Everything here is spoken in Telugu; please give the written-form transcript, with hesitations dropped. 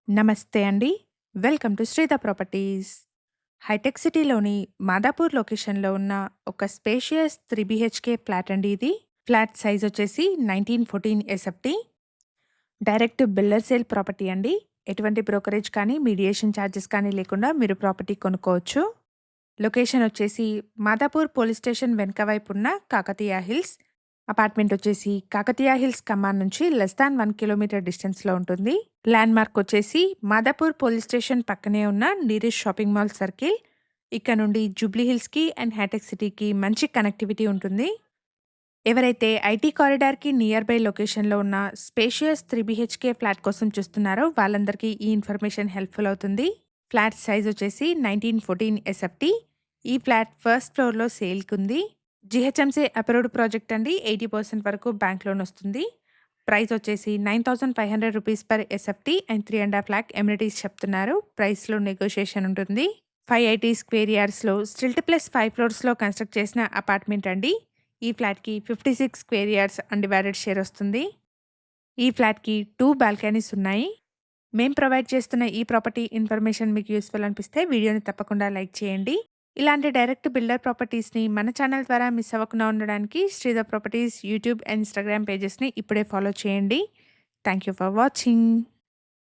నమస్తే అండి. Welcome to Sridha properties. Hi-tech సిటీలోని మాదాపూర్ లొకేషన్‌లో ఉన్న ఒక స్పేషియస్ 3 బీహెచ్‌కే ఫ్లాట్ అండి ఇది. ఫ్లాట్ సైజ్ వచ్చేసి 1914 SFT. Direct builder sale property అండి. ఎటువంటి బ్రోకరేజ్ కానీ, మీడియేషన్ ఛార్జెస్ కానీ లేకుండా మీరు ప్రాపర్టీ కొనుక్కోవచ్చు. లొకేషన్ వచ్చేసి మాదాపూర్ పోలీస్ స్టేషన్ వెనక వైపు ఉన్న కాకతీయ హిల్స్. అపార్ట్మెంట్ వచ్చేసి కాకతీయ హిల్స్ కమాన్ నుంచి లెస్ దాన్ 1 కిలోమీటర్ డిస్టెన్స్‌లో ఉంటుంది. ల్యాండ్ మార్క్ వచ్చేసి మాదాపూర్ పోలీస్ స్టేషన్ పక్కనే ఉన్న నీరెస్ట్ షాపింగ్ మాల్ సర్కిల్. ఇక్కడ నుండి జూబ్లీ హిల్స్‌కి అండ్ హైటెక్ సిటీకి మంచి కనెక్టివిటీ ఉంటుంది. ఎవరైతే ఐటీ కారిడార్‌కి నియర్ బై లొకేషన్‌లో ఉన్న స్పేషియస్ 3 బీహెచ్‌కే ఫ్లాట్ కోసం చూస్తున్నారో వాళ్ళందరికీ ఈ ఇన్ఫర్మేషన్ హెల్ప్‌ఫుల్ అవుతుంది. ఫ్లాట్ సైజ్ వచ్చేసి 1914 ఎస్ఎఫ్టీ. ఈ ఫ్లాట్ ఫస్ట్ ఫ్లోర్‌లో సేల్‌కుంది. జీహెచ్ఎంసీ అప్రూవ్డ్ ప్రాజెక్ట్ అండి. 80% వరకు బ్యాంక్ లోన్ వస్తుంది. ప్రైస్ వచ్చేసి 9,500 rupees per SFT and 3.5 lakh amenities చెప్తున్నారు. ప్రైస్‌లో నెగోషియేషన్ ఉంటుంది. 580 స్క్వేర్ యార్డ్స్‌లో స్టిల్ట్ ప్లస్ 5 ఫ్లోర్స్‌లో కన్స్ట్రక్ట్ చేసిన అపార్ట్మెంట్ అండి. ఈ ఫ్లాట్‌కి 56 స్క్వేర్ యార్డ్స్ అన్‌డివైడెడ్ షేర్ వస్తుంది. ఈ ఫ్లాట్‌కి 2 బాల్కనీస్ ఉన్నాయి. మేం ప్రొవైడ్ చేస్తున్న ఈ ప్రాపర్టీ ఇన్ఫర్మేషన్ మీకు యూస్‌ఫుల్ అనిపిస్తే వీడియోని తప్పకుండా లైక్ చేయండి. ఇలాంటి డైరెక్ట్ బిల్డర్ ప్రాపర్టీస్‌ని మన ఛానల్ ద్వారా మిస్ అవ్వకుండా ఉండడానికి శ్రీధ ప్రాపర్టీస్ యూట్యూబ్ అండ్ ఇన్‌స్టాగ్రామ్ పేజెస్‌ని ఇప్పుడే ఫాలో చేయండి. Thank you for watching.